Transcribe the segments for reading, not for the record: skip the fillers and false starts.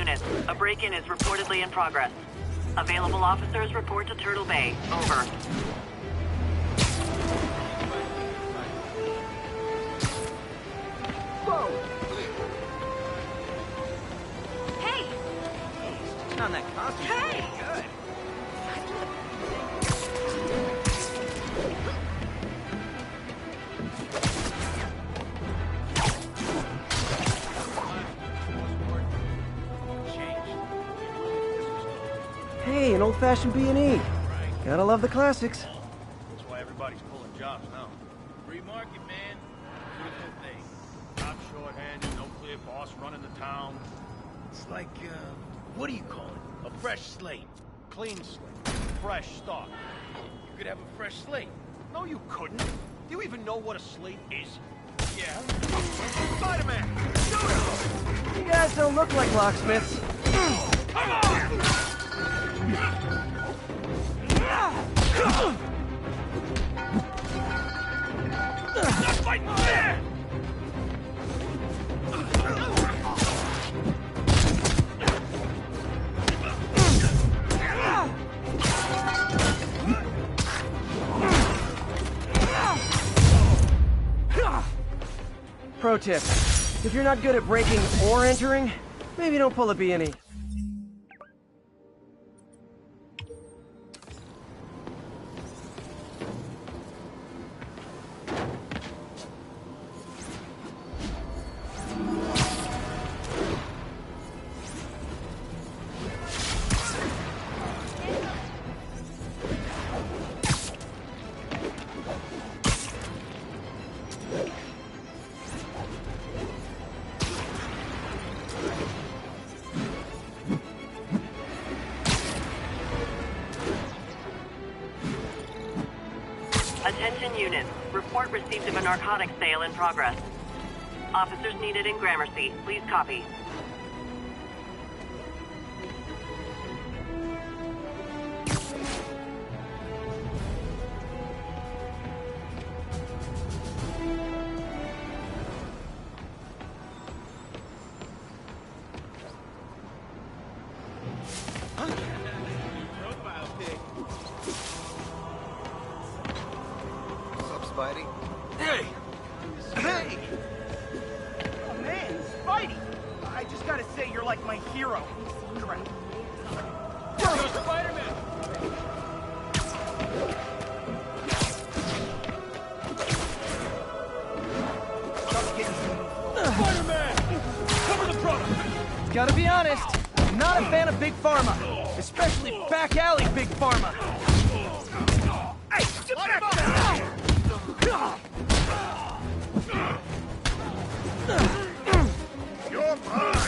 units. A break-in is reportedly in progress. Available officers report to Turtle Bay. Over. Whoa! Hey! On that costume. Hey! Good. Hey, an old-fashioned B&E. Gotta love the classics. That's why everybody's pulling jobs now. Free market, man. Beautiful thing. Top shorthanded, no clear boss running the town. It's like, what do you call it? A fresh slate. Clean slate. Fresh start. You could have a fresh slate. No, you couldn't. Do you even know what a slate is? Yeah. Spider-Man! You guys don't look like locksmiths. Come on! Not fighting fair! Pro tip, if you're not good at breaking or entering, maybe don't pull a B&E. Attention units. Report received of a narcotics sale in progress. Officers needed in Gramercy. Please copy. Profile pic. What's up, Spidey? Hey! Hey! Oh, man, Spidey! I just gotta say, you're like my hero. Correct. Go Spider-Man! Spider-Man! Cover the product! Gotta be honest, I'm not a fan of Big Pharma, especially back alley Big Pharma. Hey, get back there! You're mine!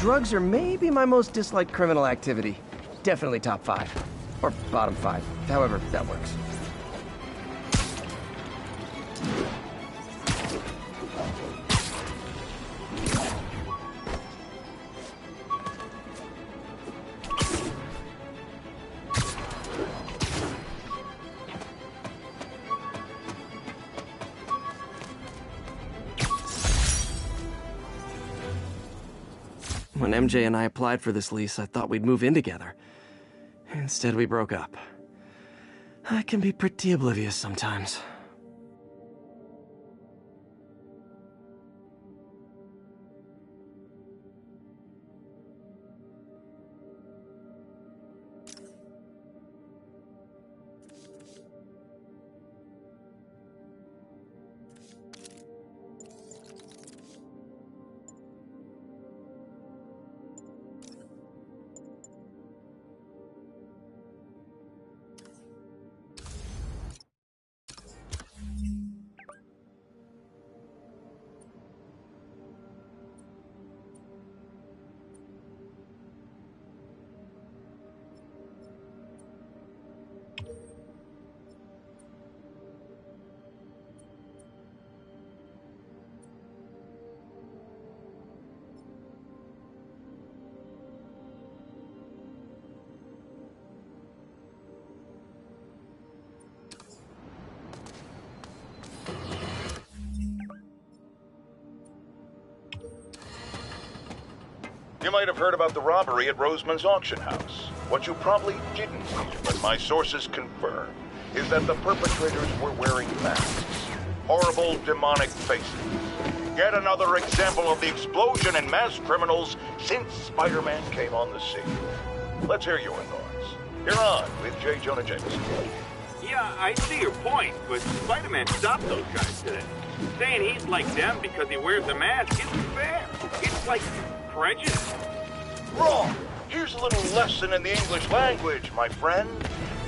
Drugs are maybe my most disliked criminal activity. Definitely top 5. Or bottom 5. However that works. When MJ and I applied for this lease, I thought we'd move in together. Instead, we broke up. I can be pretty oblivious sometimes. You might have heard about the robbery at Roseman's auction house. What you probably didn't read, but my sources confirm, is that the perpetrators were wearing masks. Horrible, demonic faces. Yet another example of the explosion in mass criminals since Spider-Man came on the scene. Let's hear your thoughts. You're on with J. Jonah Jameson. Yeah, I see your point, but Spider-Man stopped those guys today. Saying he's like them because he wears a mask isn't fair. It's like prejudice. Wrong. Here's a little lesson in the English language, my friend.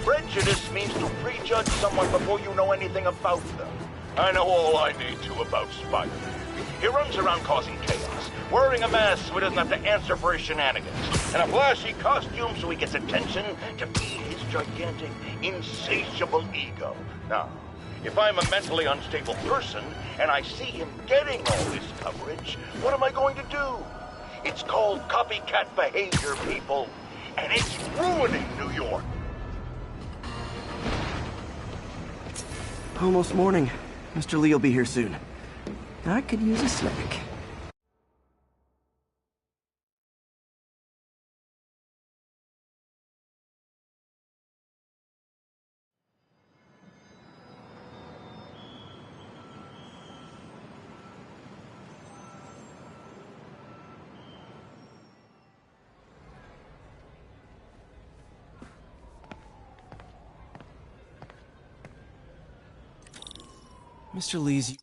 Prejudice means to prejudge someone before you know anything about them. I know all I need to about Spider-Man. He runs around causing chaos, wearing a mask so he doesn't have to answer for his shenanigans, and a flashy costume so he gets attention to feed his gigantic, insatiable ego. Now, if I'm a mentally unstable person and I see him getting all this coverage, what am I going to do? It's called copycat behavior, people, and it's ruining New York. Almost morning. Mr. Lee will be here soon. I could use a snack. Mr. Lee's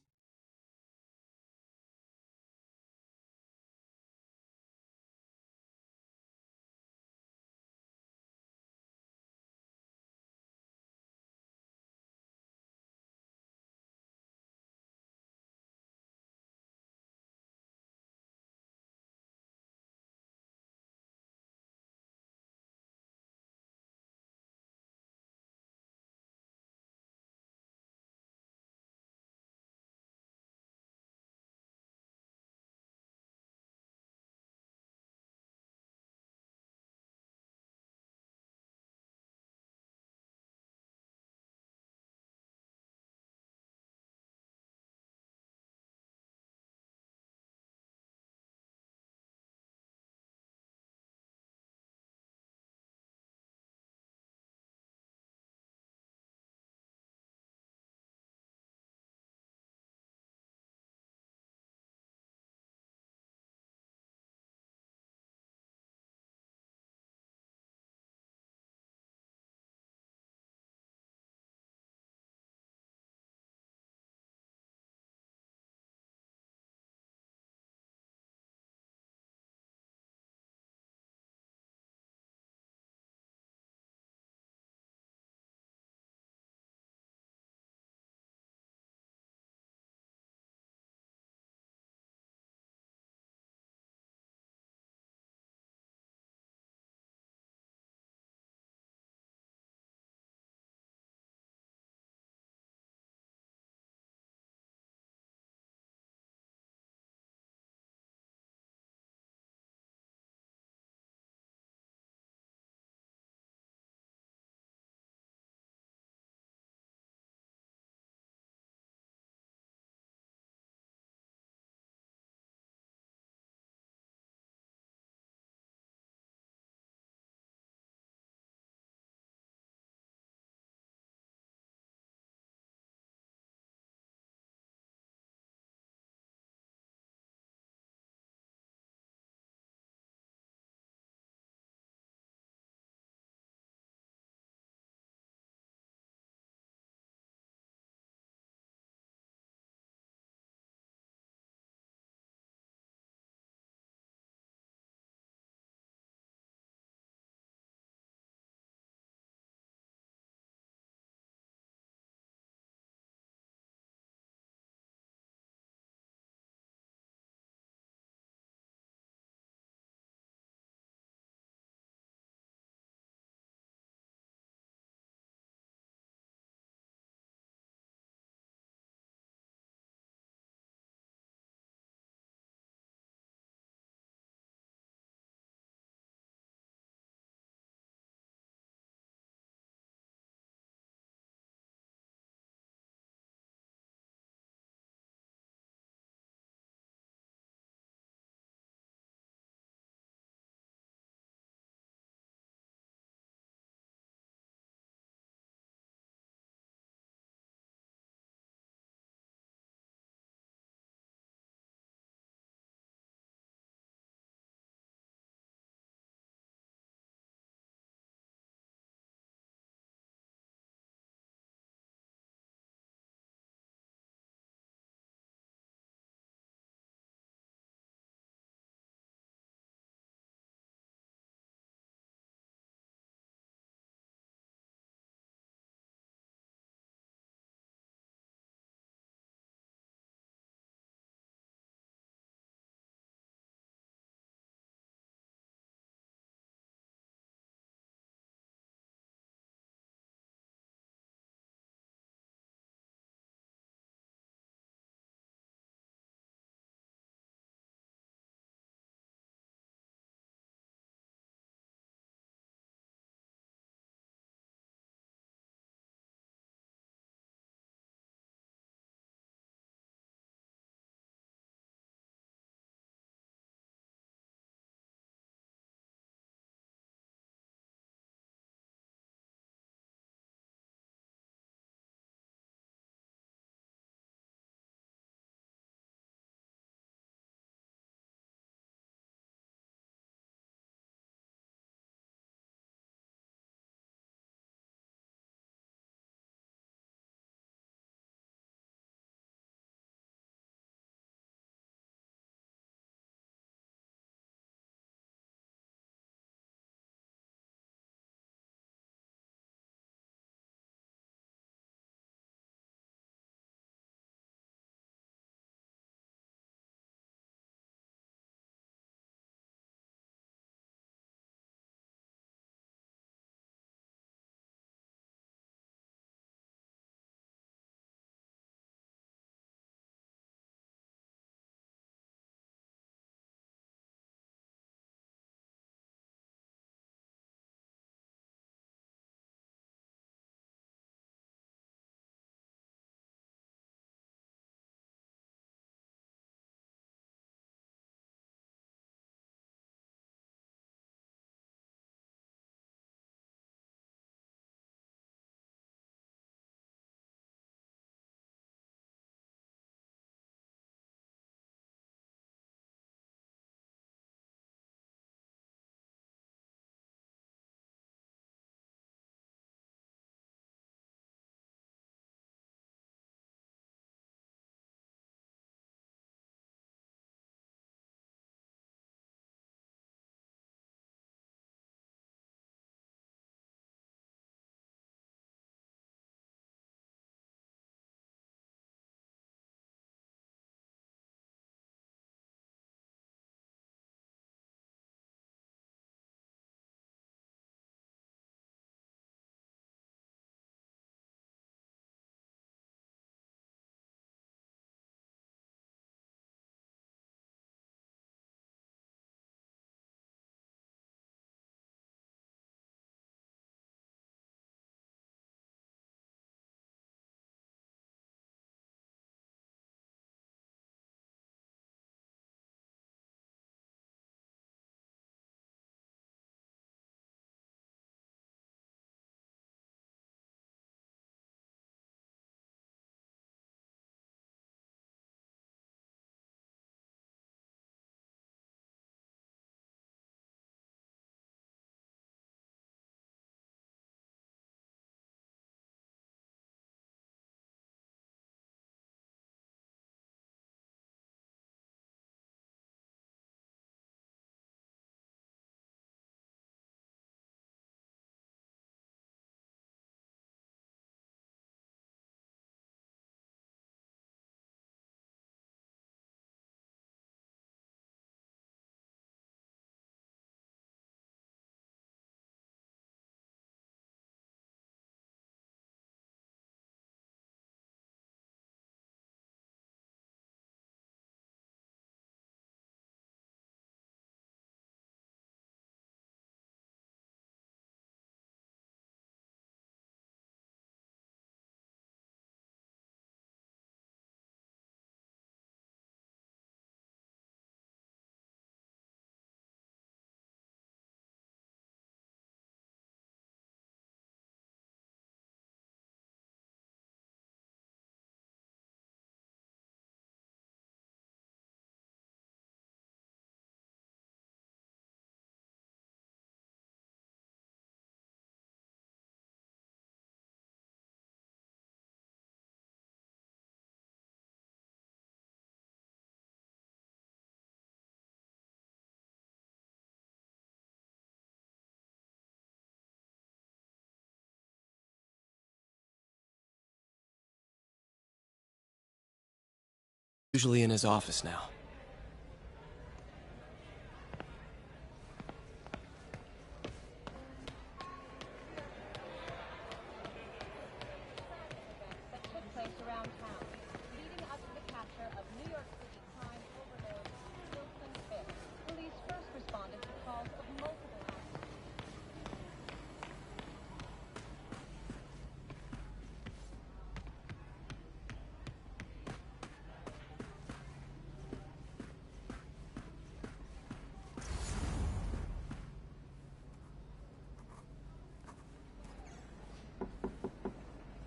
Usually in his office now.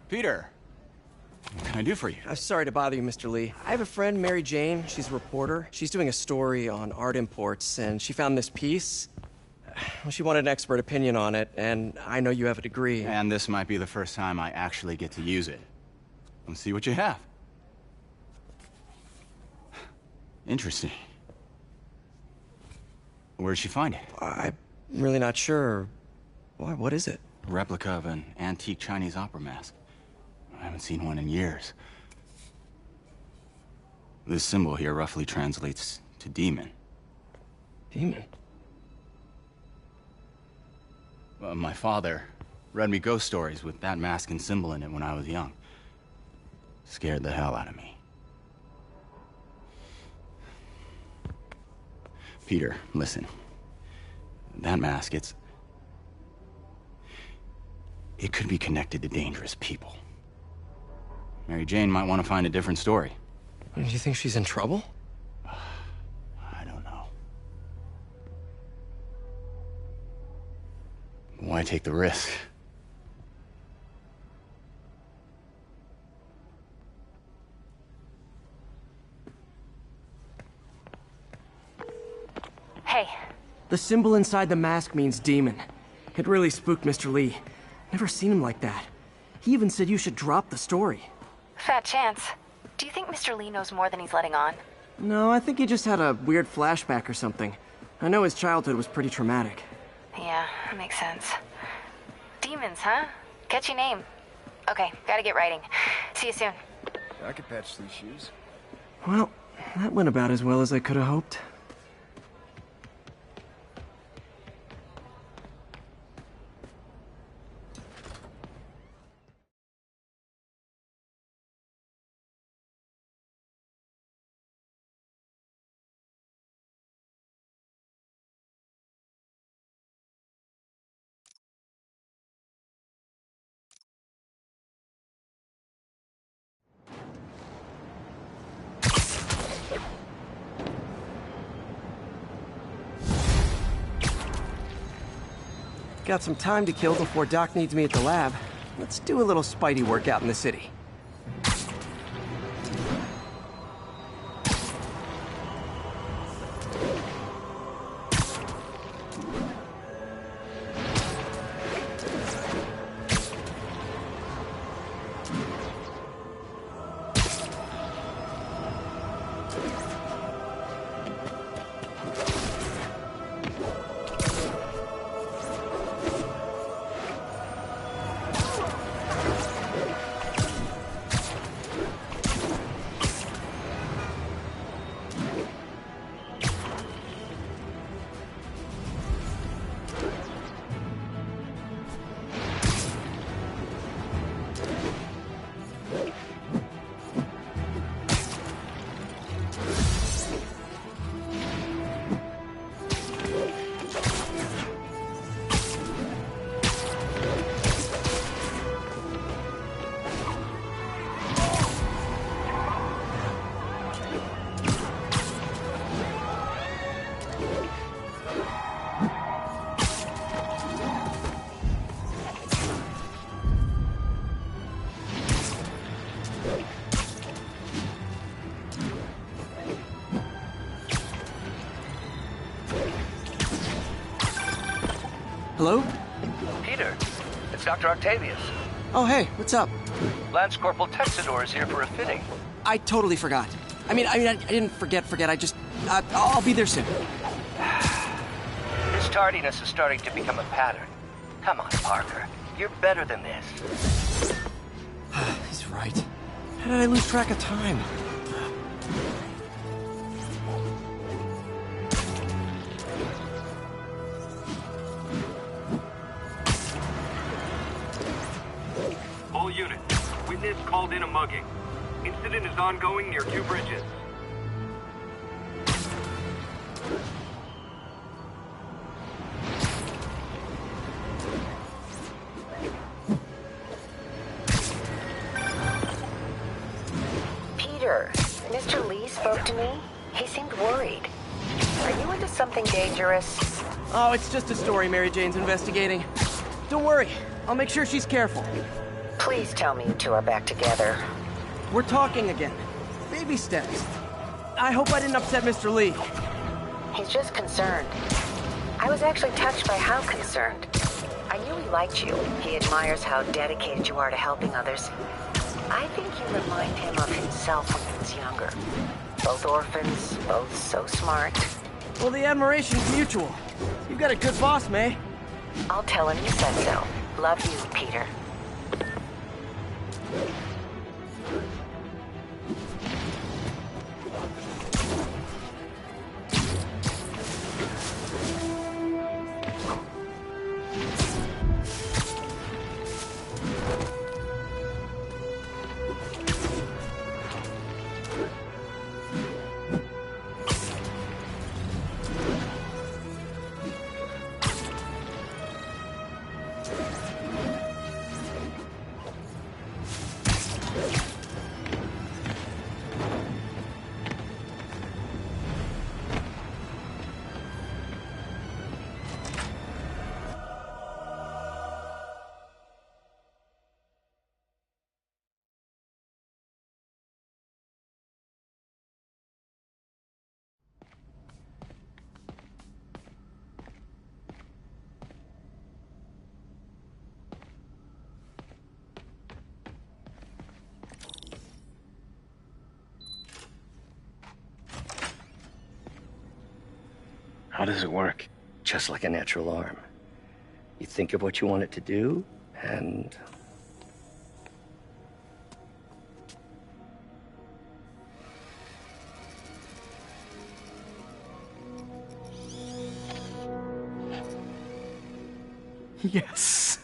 Peter, what can I do for you? I'm sorry to bother you, Mr. Lee. I have a friend, Mary Jane. She's a reporter. She's doing a story on art imports, and she found this piece. Well, she wanted an expert opinion on it, and I know you have a degree. And this might be the first time I actually get to use it. Let's see what you have. Interesting. Where'd she find it? I'm really not sure. Why, what is it? A replica of an antique Chinese opera mask. I haven't seen one in years. This symbol here roughly translates to demon. Demon? My father read me ghost stories with that mask and symbol in it when I was young. Scared the hell out of me. Peter, listen. That mask, it could be connected to dangerous people. Mary Jane might want to find a different story. Do you think she's in trouble? I don't know. Why take the risk? Hey. The symbol inside the mask means demon. It really spooked Mr. Lee. Never seen him like that. He even said you should drop the story. Fat chance. Do you think Mr. Lee knows more than he's letting on? No, I think he just had a weird flashback or something. I know his childhood was pretty traumatic. Yeah, that makes sense. Demons, huh? Catchy name. Okay, gotta get writing. See you soon. I could patch these shoes. Well, that went about as well as I could have hoped. Got some time to kill before Doc needs me at the lab. Let's do a little Spidey workout in the city. Hello? Peter, it's Dr. Octavius. Oh, hey, what's up? Lance Corporal Texador is here for a fitting. I totally forgot. I didn't forget. I'll be there soon. His tardiness is starting to become a pattern. Come on, Parker. You're better than this. He's right. How did I lose track of time? All units, witness called in a mugging. Incident is ongoing near 2 bridges. Peter, Mr. Lee spoke to me. He seemed worried. Are you into something dangerous? Oh, it's just a story Mary Jane's investigating. Don't worry, I'll make sure she's careful. Please tell me you two are back together. We're talking again. Baby steps. I hope I didn't upset Mr. Lee. He's just concerned. I was actually touched by how concerned. I knew he liked you. He admires how dedicated you are to helping others. I think you remind him of himself when he was younger. Both orphans, both so smart. Well, the admiration's mutual. You've got a good boss, May. I'll tell him you said so. Love you, Peter. How does it work? Just like a natural arm. You think of what you want it to do, and... Yes.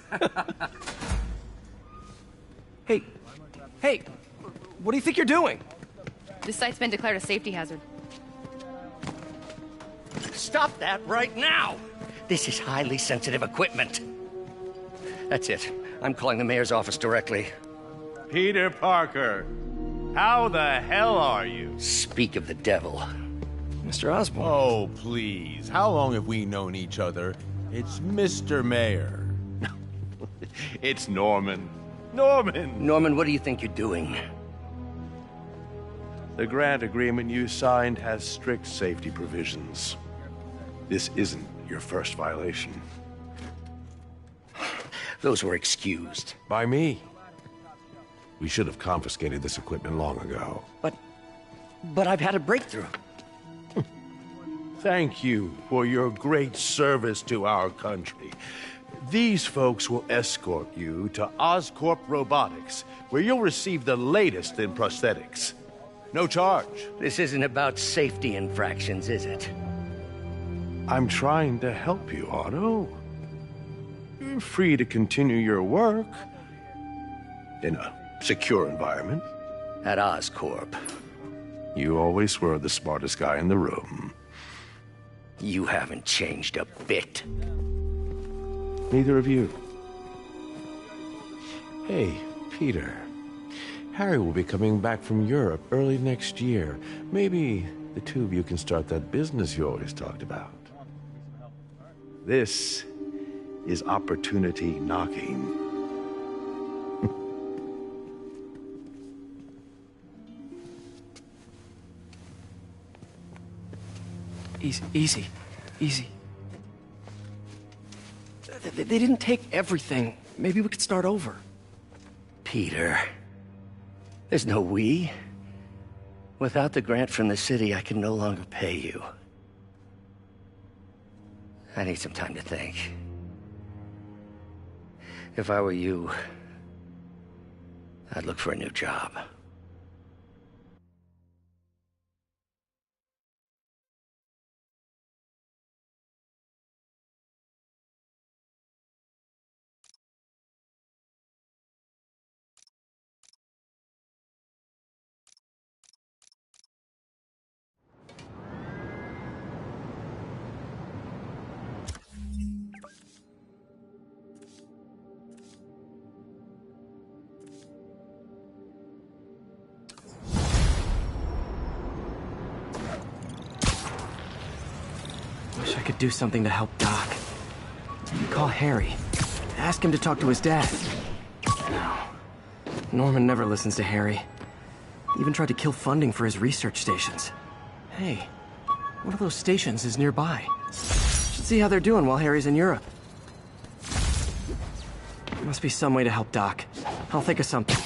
Hey, what do you think you're doing? This site's been declared a safety hazard. Stop that right now! This is highly sensitive equipment. That's it. I'm calling the mayor's office directly. Peter Parker, how the hell are you? Speak of the devil. Mr. Osborn. Oh, please. How long have we known each other? It's Mr. Mayor. It's Norman. Norman, what do you think you're doing? The grant agreement you signed has strict safety provisions. This isn't your first violation. Those were excused. By me. We should have confiscated this equipment long ago. But I've had a breakthrough. Thank you for your great service to our country. These folks will escort you to Oscorp Robotics, where you'll receive the latest in prosthetics. No charge. This isn't about safety infractions, is it? I'm trying to help you, Otto. You're free to continue your work in a secure environment. At Oscorp. You always were the smartest guy in the room. You haven't changed a bit. Neither of you. Hey, Peter. Harry will be coming back from Europe early next year. Maybe the two of you can start that business you always talked about. This is opportunity knocking. Easy. They didn't take everything. Maybe we could start over. Peter, there's no we. Without the grant from the city, I can no longer pay you. I need some time to think. If I were you, I'd look for a new job. could do something to help Doc. Call Harry. Ask him to talk to his dad. No. Norman never listens to Harry. Even tried to kill funding for his research stations. Hey, one of those stations is nearby. Should see how they're doing while Harry's in Europe. Must be some way to help Doc. I'll think of something.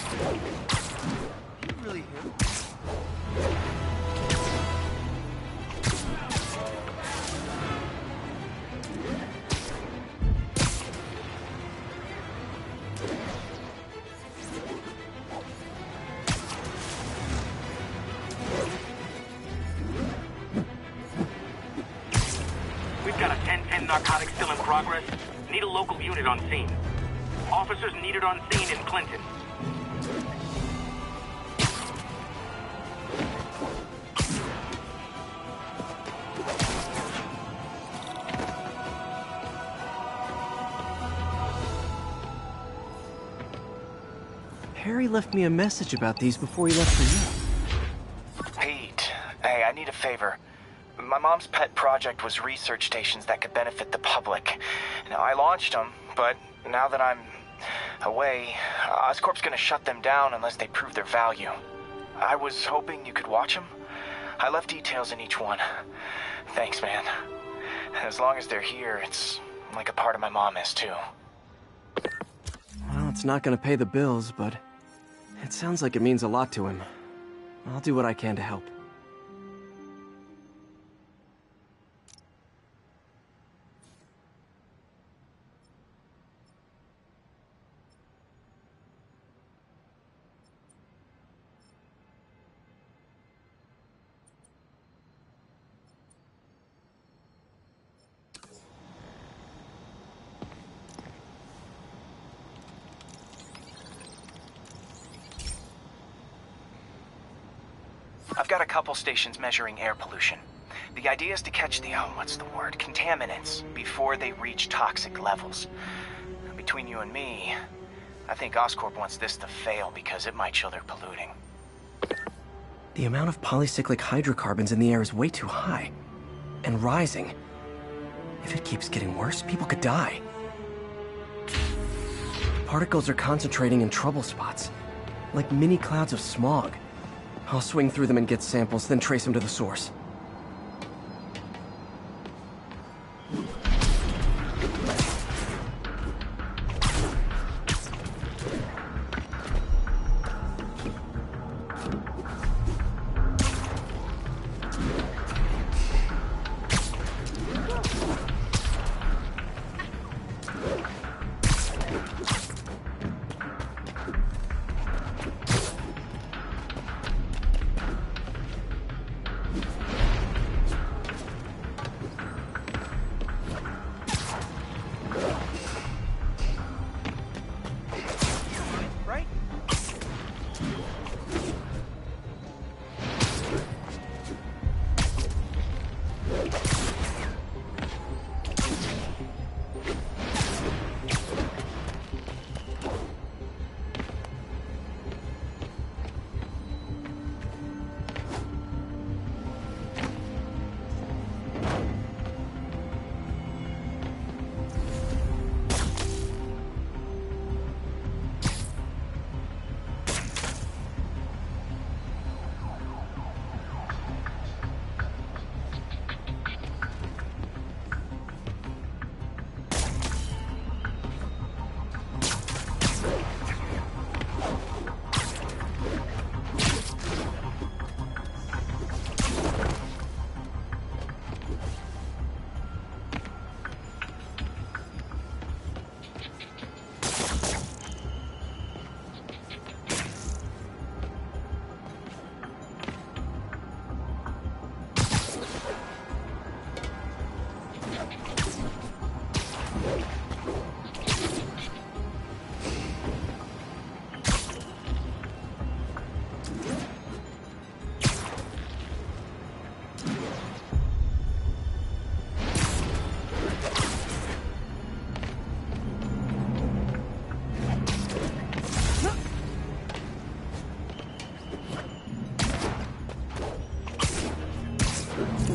We've got a 10-10 narcotics still in progress. Need a local unit on scene. Officers needed on scene in Clinton. Harry left me a message about these before he left for you. Pete, hey, I need a favor. My mom's pet project was research stations that could benefit the public. Now, I launched them, but now that I'm away, Oscorp's gonna shut them down unless they prove their value. I was hoping you could watch them. I left details in each one. Thanks, man. As long as they're here, it's like a part of my mom is, too. Well, it's not gonna pay the bills, but it sounds like it means a lot to him. I'll do what I can to help. I've got a couple stations measuring air pollution. The idea is to catch the, contaminants before they reach toxic levels. Between you and me, I think Oscorp wants this to fail because it might show they're polluting. The amount of polycyclic hydrocarbons in the air is way too high. And rising. If it keeps getting worse, people could die. Particles are concentrating in trouble spots, like mini clouds of smog. I'll swing through them and get samples, then trace them to the source.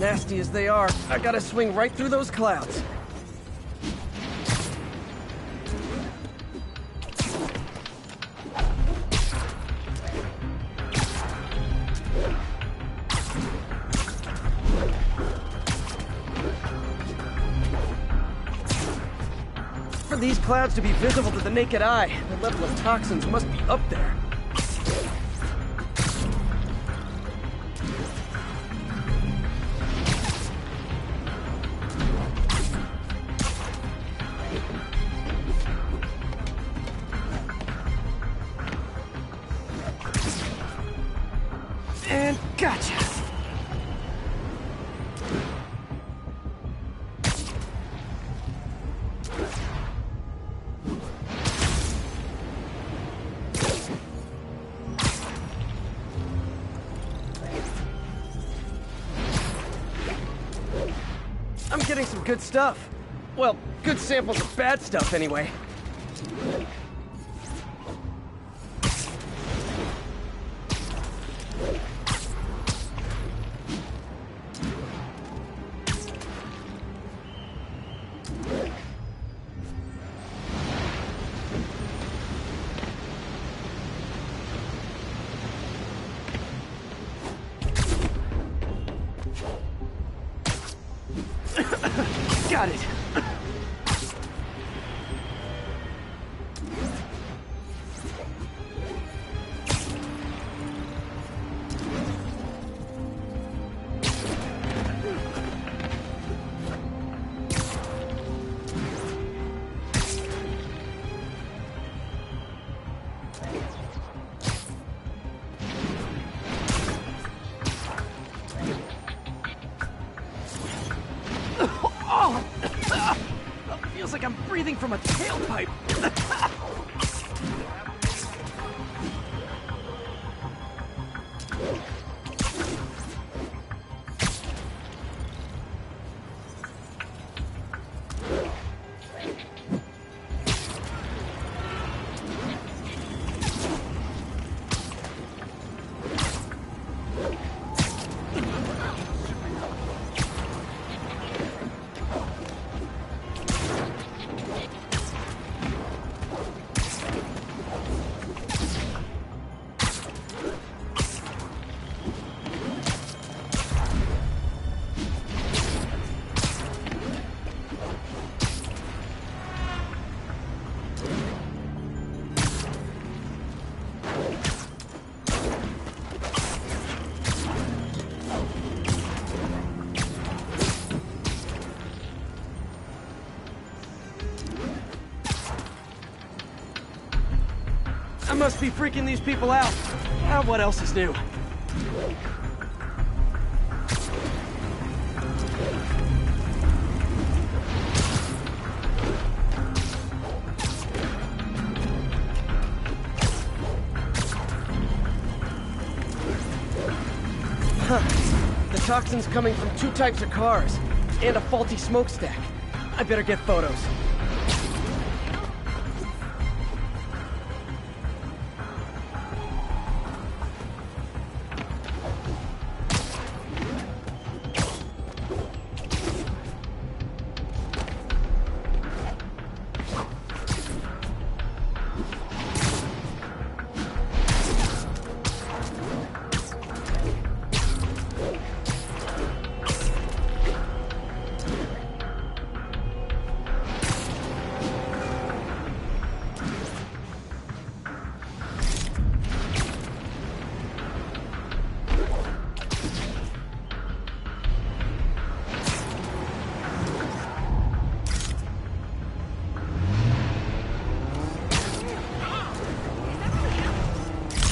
Nasty as they are, I gotta swing right through those clouds. For these clouds to be visible to the naked eye, the level of toxins must be up there. And gotcha! I'm getting some good stuff. Well, good samples of bad stuff anyway. Got it. Feels like I'm breathing from a tailpipe. I must be freaking these people out. What else is new? Huh. The toxin's coming from 2 types of cars, and a faulty smokestack. I better get photos.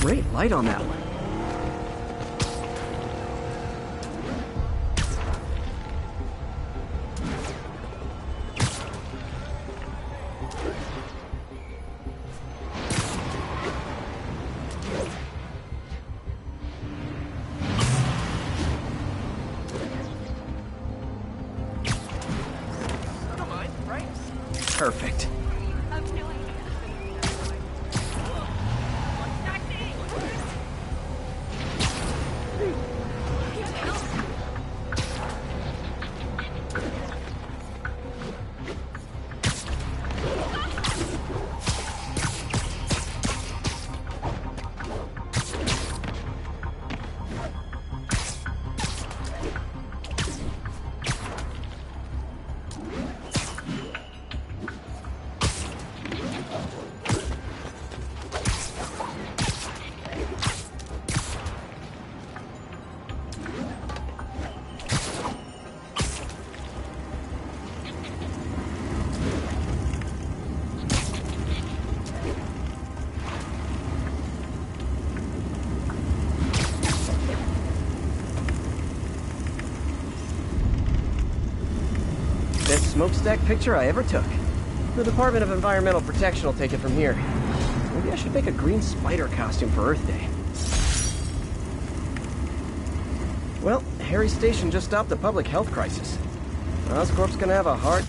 Great light on that one. Perfect. smokestack picture I ever took. The Department of Environmental Protection will take it from here. Maybe I should make a green spider costume for Earth Day. Well, Harry's station just stopped a public health crisis. Oscorp's gonna have a hard...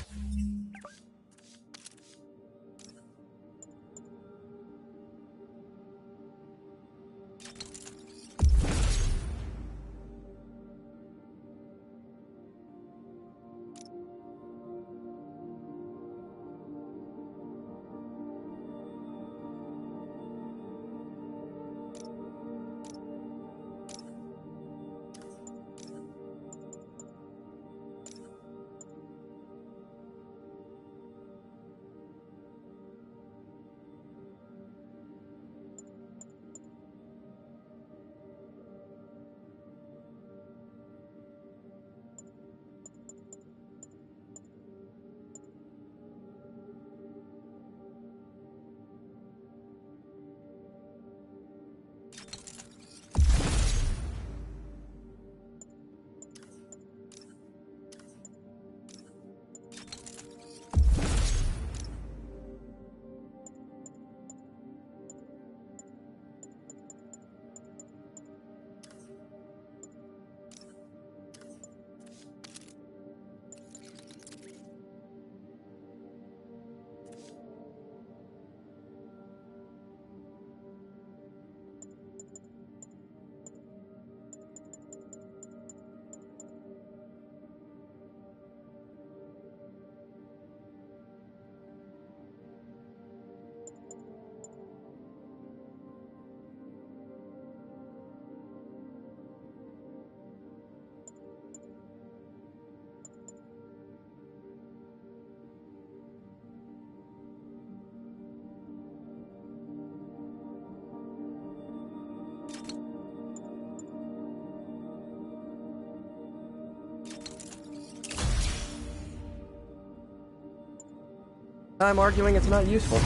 I'm arguing it's not useful.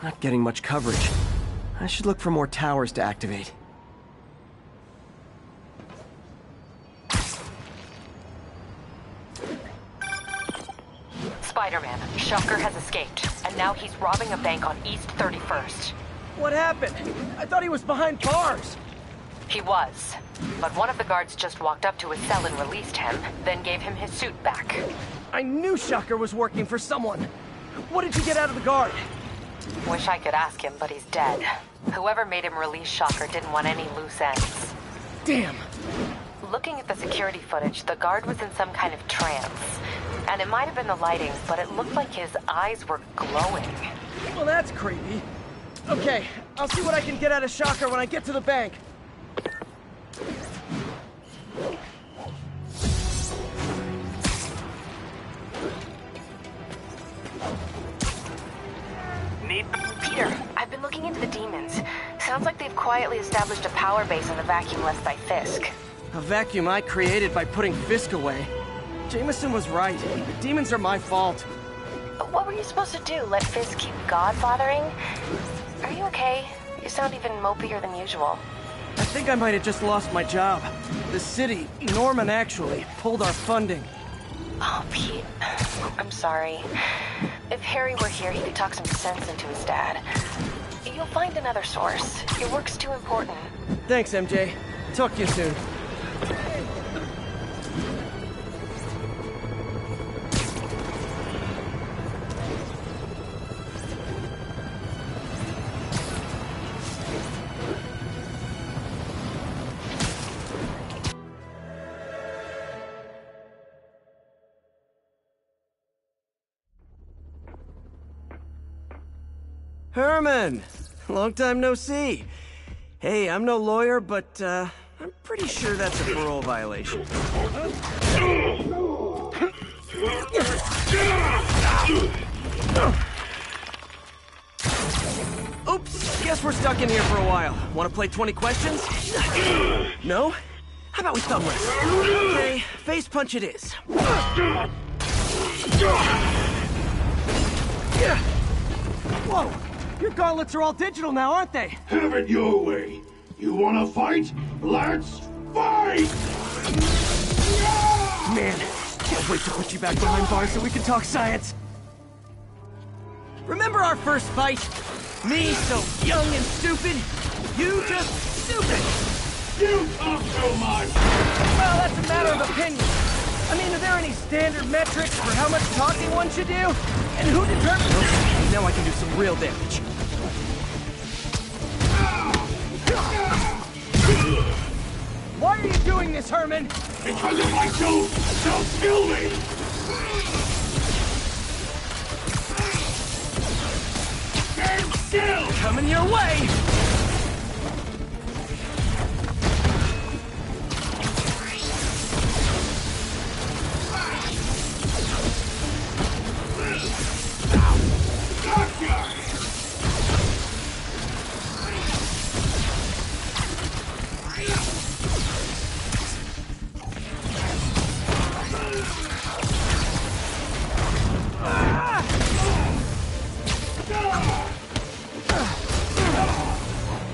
Not getting much coverage. I should look for more towers to activate. Spider-Man, Shocker has escaped, and now he's robbing a bank on East 31st. What happened? I thought he was behind bars. He was, but one of the guards just walked up to his cell and released him, then gave him his suit back. I knew Shocker was working for someone. What did you get out of the guard? Wish I could ask him, but he's dead. Whoever made him release Shocker didn't want any loose ends. Damn. Looking at the security footage, the guard was in some kind of trance. And it might have been the lighting, but it looked like his eyes were glowing. Well, that's creepy. Okay, I'll see what I can get out of Shocker when I get to the bank. Peter, I've been looking into the demons. Sounds like they've quietly established a power base in the vacuum left by Fisk. A vacuum I created by putting Fisk away. Jameson was right. The demons are my fault. What were you supposed to do? Let Fisk keep godfathering? Are you okay? You sound even mopier than usual. I think I might have just lost my job. The city, Norman actually, pulled our funding. Oh, Pete. I'm sorry. If Harry were here, he could talk some sense into his dad. You'll find another source. Your work's too important. Thanks, MJ. Talk to you soon. Herman! Long time no see. Hey, I'm no lawyer, but, I'm pretty sure that's a parole violation. Oops, guess we're stuck in here for a while. Want to play 20 questions? No? How about we thumb wrestle? Okay, face punch it is. Whoa! Your gauntlets are all digital now, aren't they? Have it your way. You wanna fight? Let's fight! Man, Can't wait to put you back behind bars so we can talk science. Remember our first fight? Me so young and stupid, you just stupid. You talk so much! Well, that's a matter of opinion. I mean, are there any standard metrics for how much talking one should do? And who determines? Okay, now I can do some real damage. Why are you doing this, Herman? Because if I don't, they'll kill me! Stand still! Coming your way!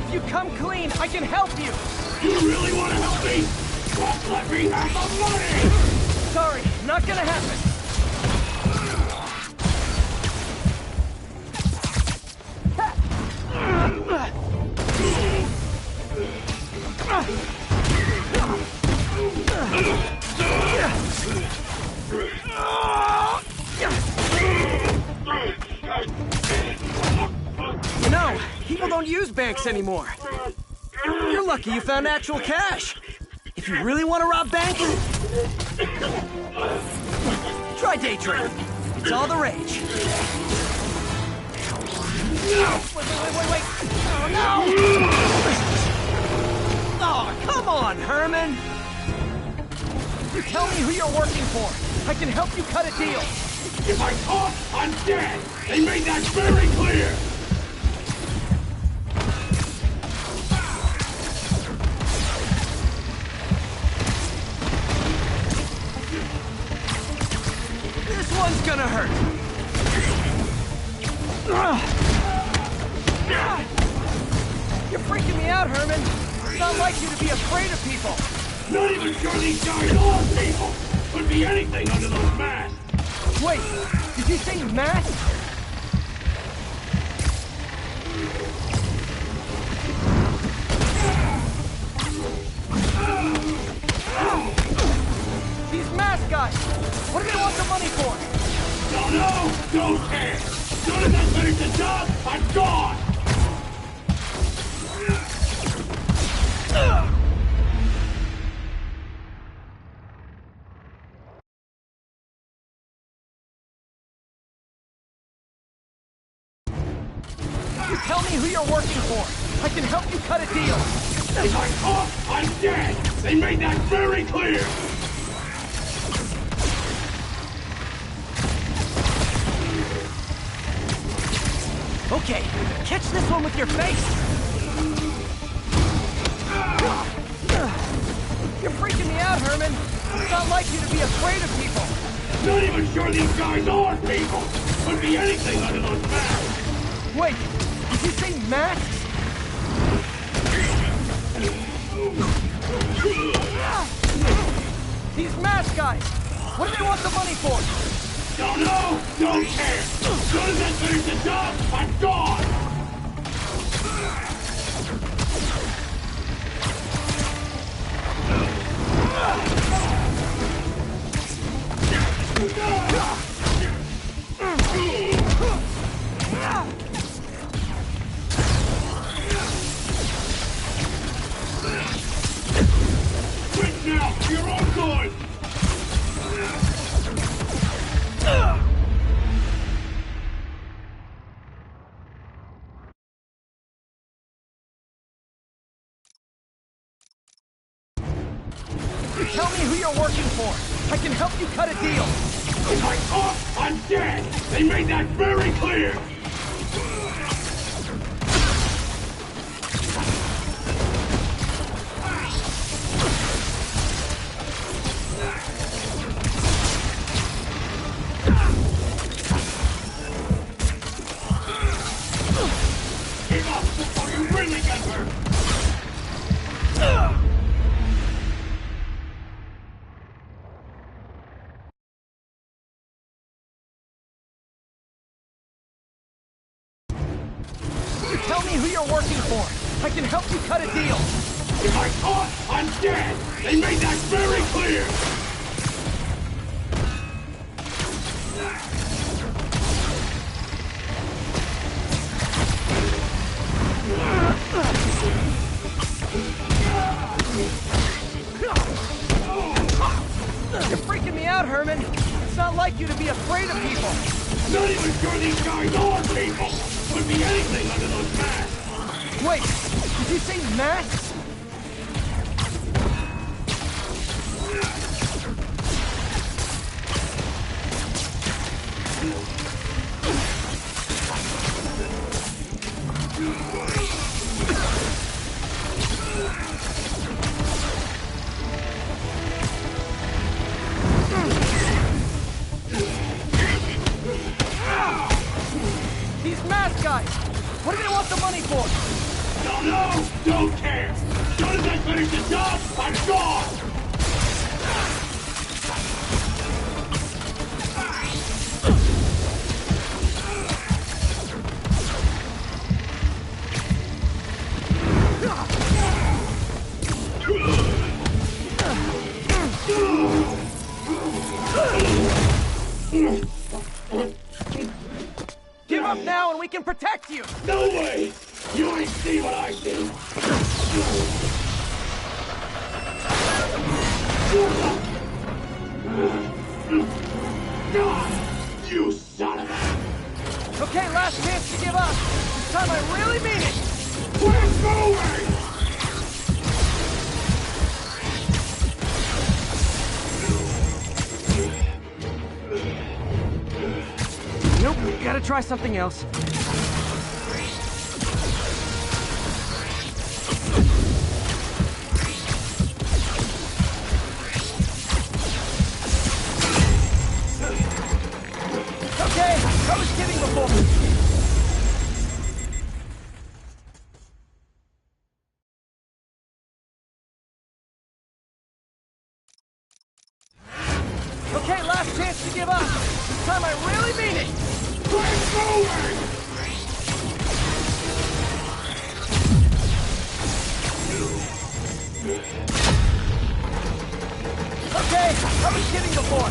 If you come clean, I can help you! You really want to help me? Just let me have the money! Sorry, not gonna happen. You know, people don't use banks anymore. You're lucky you found actual cash. If you really want to rob banks, try day trading. It's all the rage. Wait. Oh, no! Oh, come on, Herman! You tell me who you're working for. I can help you cut a deal. If I talk, I'm dead! They made that very clear! This one's gonna hurt. You're freaking me out, Herman. It's not like you to be afraid of people. Not even sure these guys are people! Could be anything under those masks! Wait, did you say masks? These mask guys! What do they want the money for? Don't know! Don't care! As soon as I finish the job, I'm gone! You tell me who you're working for. I can help you cut a deal. If I talk, I'm dead! They made that very clear! Okay, catch this one with your face. You're freaking me out, Herman. It's not like you to be afraid of people. Not even sure these guys are people! Could be anything under those masks! Wait, did you say masks? These mask guys! What do they want the money for? Don't know! Don't care! As soon as I finish the job, I'm gone! Quit now! You're all good! Tell me who you're working for. I can help you cut a deal. If I talk, I'm dead! They made that very clear! tell me who you're working for. I can help you cut a deal. If I caught, I'm dead! They made that very clear! You're freaking me out, Herman. It's not like you to be afraid of people. Not even sure these guys are people! Could be anything under those masks! Wait, did you say masks? These mask guys! What do they want the money for? Don't know! Don't care! As soon as I finish the job, I'm gone! Give up now and we can protect you! No way! You ain't see what I see! You son of a... Okay, last chance to give up. This time I really mean it! We're going! Nope, gotta try something else. Okay, I was kidding before. Okay, last chance to give up. This time I really mean it. We're going! Okay, I was kidding before.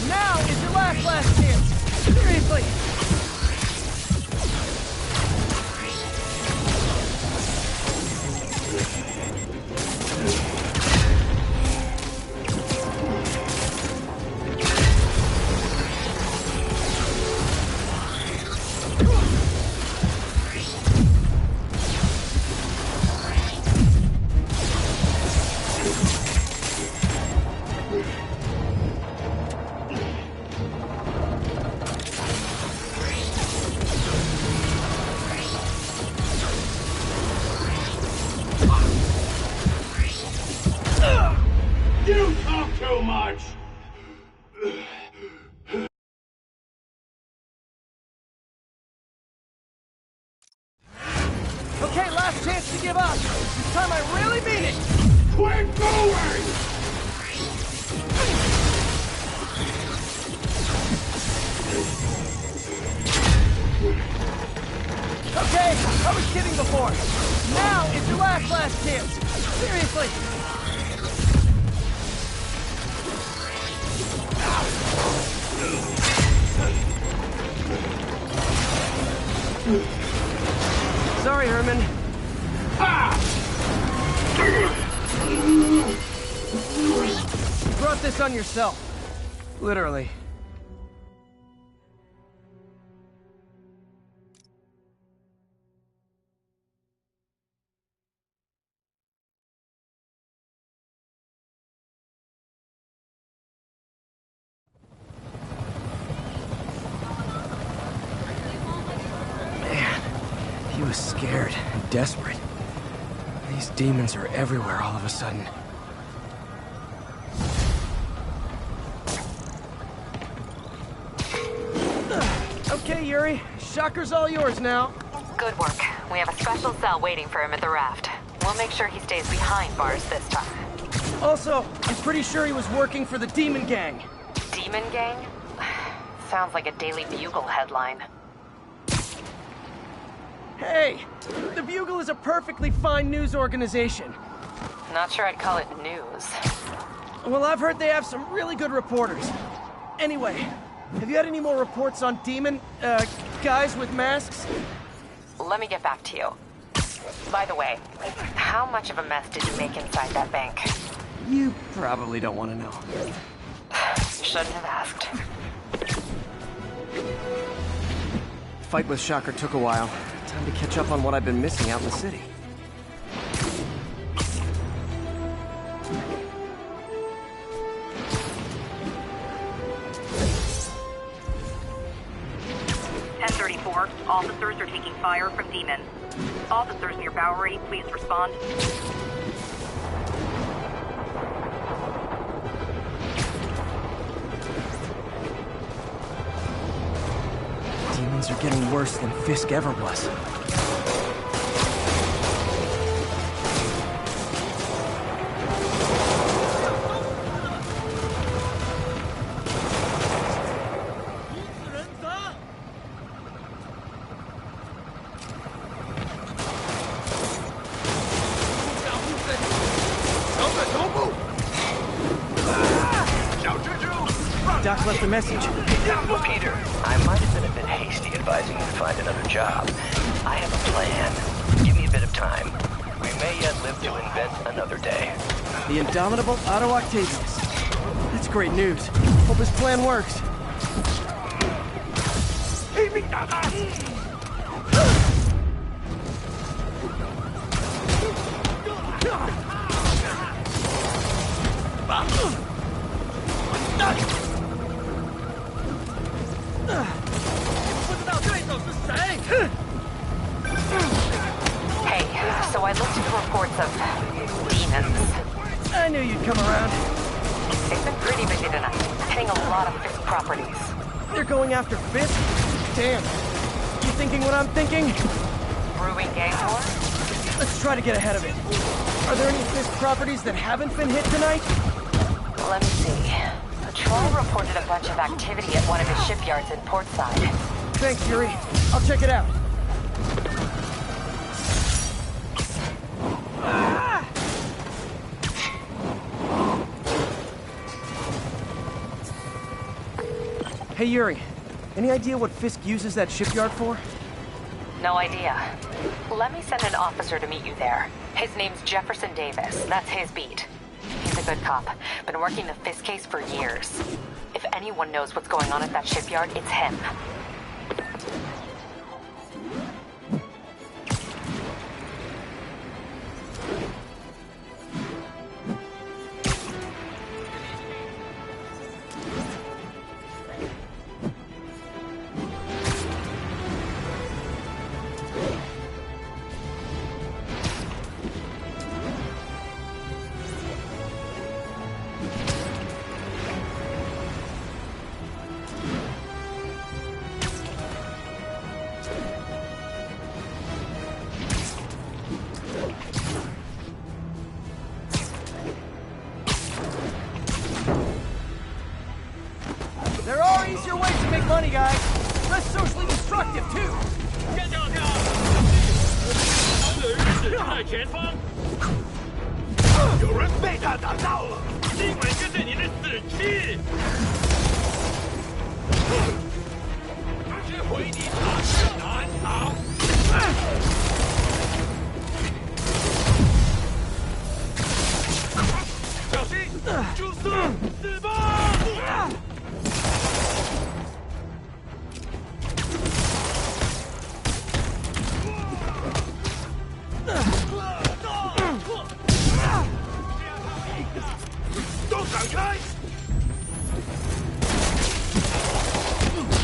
Now is your last chance. Seriously. You talk too much! Okay, last chance to give up. This time I really mean it. We're going! Okay, I was kidding before. Now is your last chance. Seriously. Sorry, Herman. You brought this on yourself. Literally. He was scared and desperate. These demons are everywhere all of a sudden. Okay, Yuri. Shocker's all yours now. Good work. We have a special cell waiting for him at the raft. We'll make sure he stays behind bars this time. Also, I'm pretty sure he was working for the Demon Gang. Demon Gang? Sounds like a Daily Bugle headline. Hey, the Bugle is a perfectly fine news organization. Not sure I'd call it news. Well, I've heard they have some really good reporters. Anyway, have you had any more reports on demon, guys with masks? Let me get back to you. By the way, how much of a mess did you make inside that bank? You probably don't want to know. Shouldn't have asked. Fight with Shocker took a while. Time to catch up on what I've been missing out in the city. Officers are taking fire from demons. Officers near Bowery, please respond. Demons are getting worse than Fisk ever was. Doc left a message. Peter, I might have been a bit hasty advising you to find another job. I have a plan. Give me a bit of time. We may yet live to invent another day. The indomitable Otto Octavius. That's great news. Hope his plan works. Hey, so I looked into reports of demons. I knew you'd come around. They've been pretty busy tonight, hitting a lot of Fisk properties. They're going after Fisk? Damn. You thinking what I'm thinking? Brewing gang war? Let's try to get ahead of it. Are there any Fisk properties that haven't been hit tonight? Let me see. Patrol reported a bunch of activity at one of his shipyards in Portside. Thanks, Yuri. I'll check it out. Hey, Yuri. Any idea what Fisk uses that shipyard for? No idea. Let me send an officer to meet you there. His name's Jefferson Davis. That's his beat. He's a good cop. Been working the Fisk case for years. If anyone knows what's going on at that shipyard, it's him. There are easier ways to make money, guys. Less socially destructive, too. 有人被他打到了，今晚就是你的死期！这回你难逃！小心，注射，死吧！ 都闪开！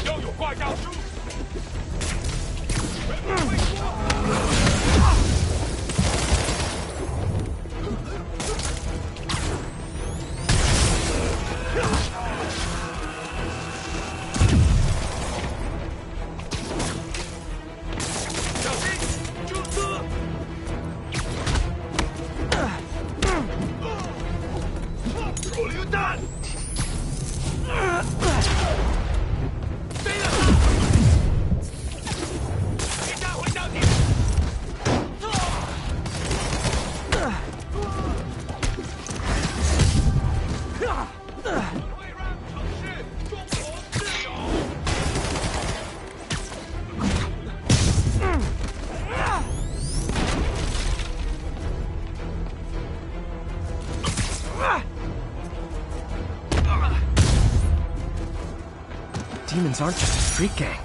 要有挂教书。小心，注射！手榴弹！ demons aren't just a street gang.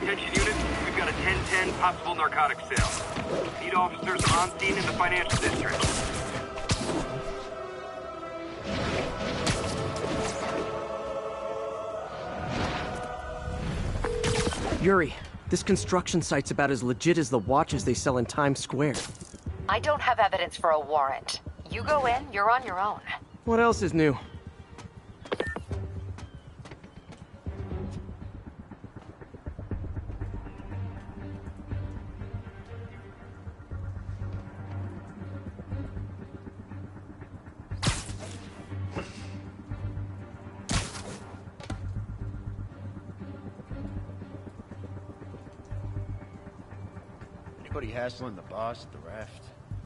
Attention units, we've got a 10-10 possible narcotics sale. Need officers on scene in the financial district. Yuri, this construction site's about as legit as the watches they sell in Times Square. I don't have evidence for a warrant. You go in, you're on your own. What else is new? Anybody hassling the boss at the raft?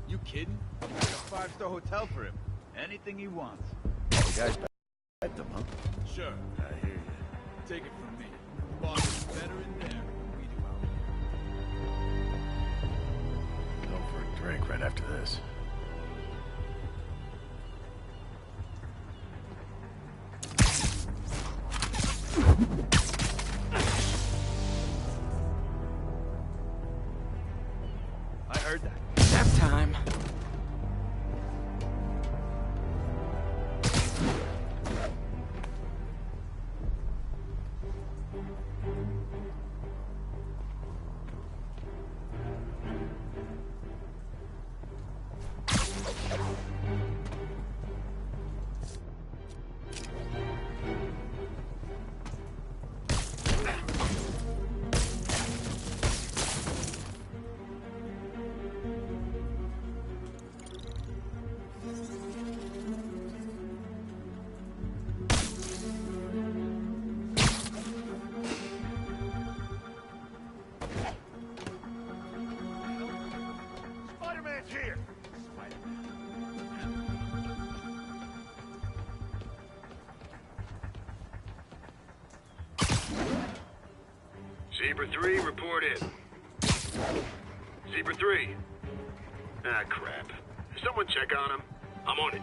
You kidding? We got a 5-star hotel for him. Anything he wants. The guy's back them, huh? Sure. I hear you. Take it from me. Boss is better in there than we do out here. Go for a drink right after this. I heard that. Nap time. Spider-Man's here! Zebra 3, report in. Zebra 3. Ah, crap. Someone check on him. I'm on it.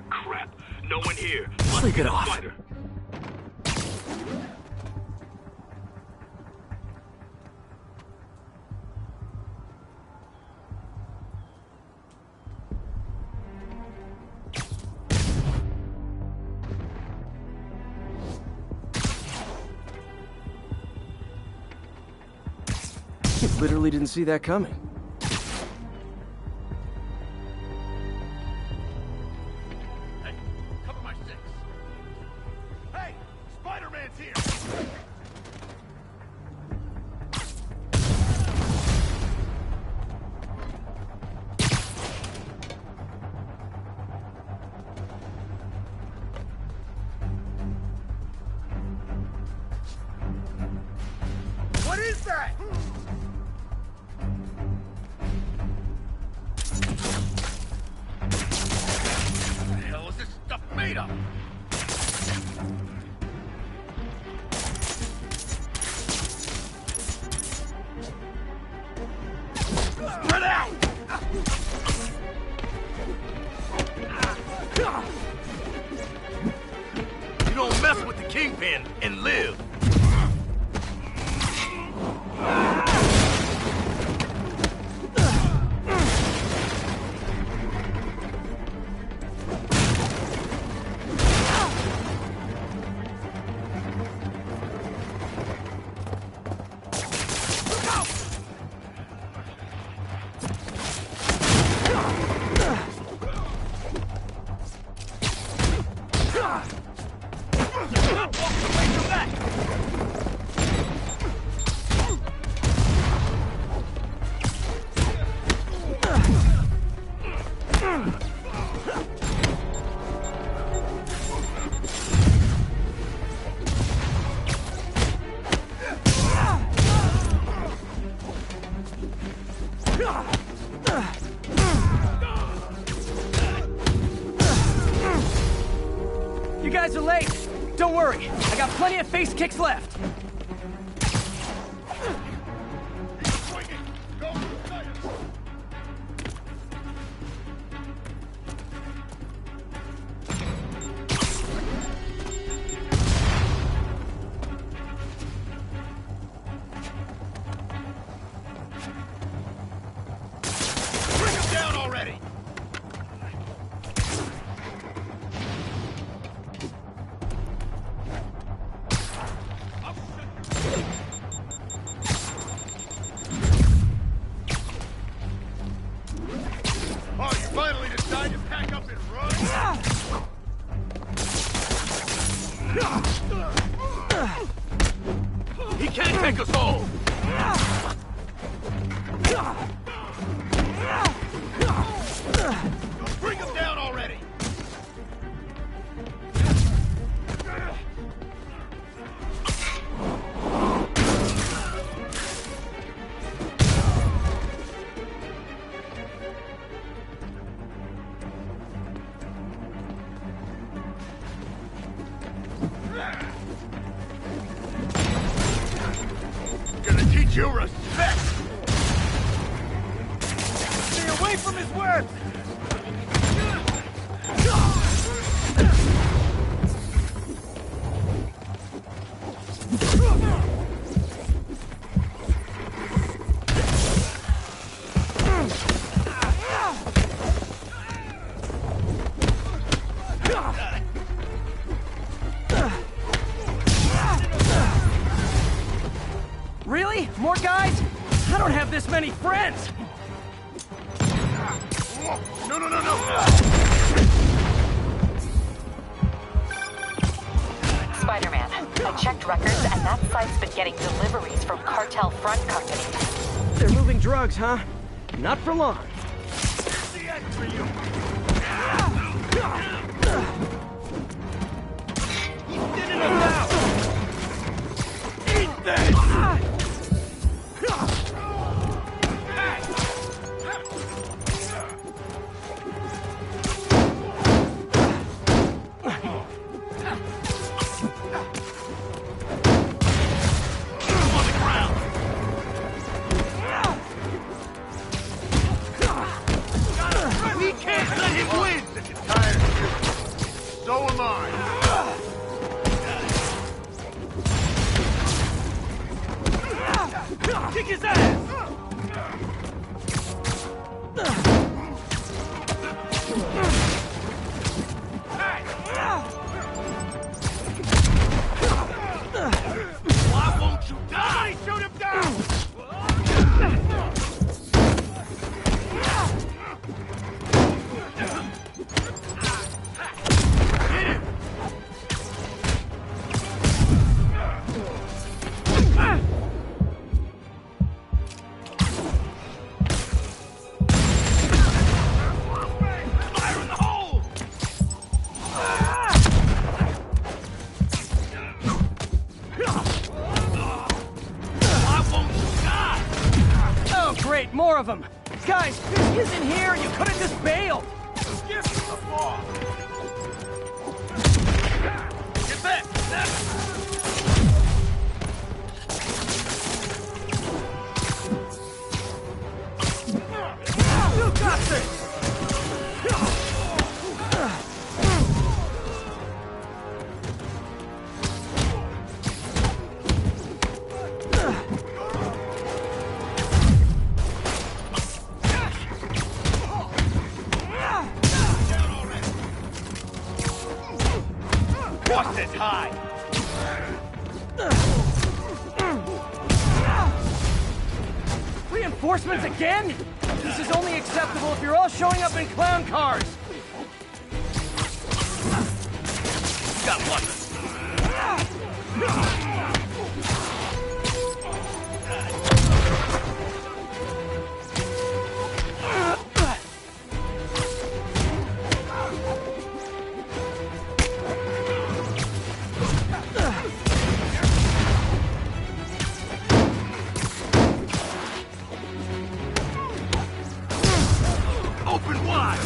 Crap. No one here. Sleep it off. Spider. You literally didn't see that coming. Hey, cover my six. Hey, Spider-Man's here! What is that! What the hell is this stuff made of? Spread out! You don't mess with the Kingpin and live. You guys are late. Don't worry, I got plenty of face kicks left. Bring him down already! Oh, you finally decided to pack up and run? He can't take us all! Bring him down already! Gonna teach you respect! Stay away from his work! Really? More guys? I don't have this many friends! No, no, no, no! Spider-Man, I checked records and that site's been getting deliveries from cartel front companies. They're moving drugs, huh? Not for long. The end for you! He's thinning us out! Eat this! We can't let him win! You're tired of you. So am I. Kick his ass! Why won't you die? Shoot him down! Hit him! Fire in Busted high. Reinforcements again? This is only acceptable if you're all showing up in clown cars. Got one. Open wide!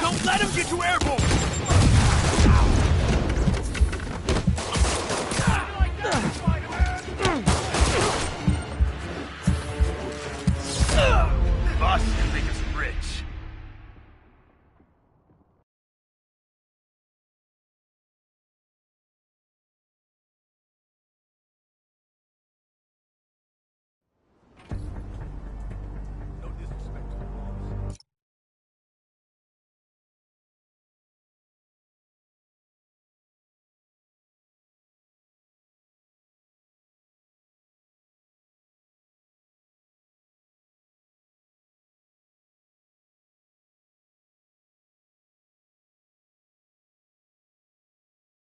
Don't let him get you airborne!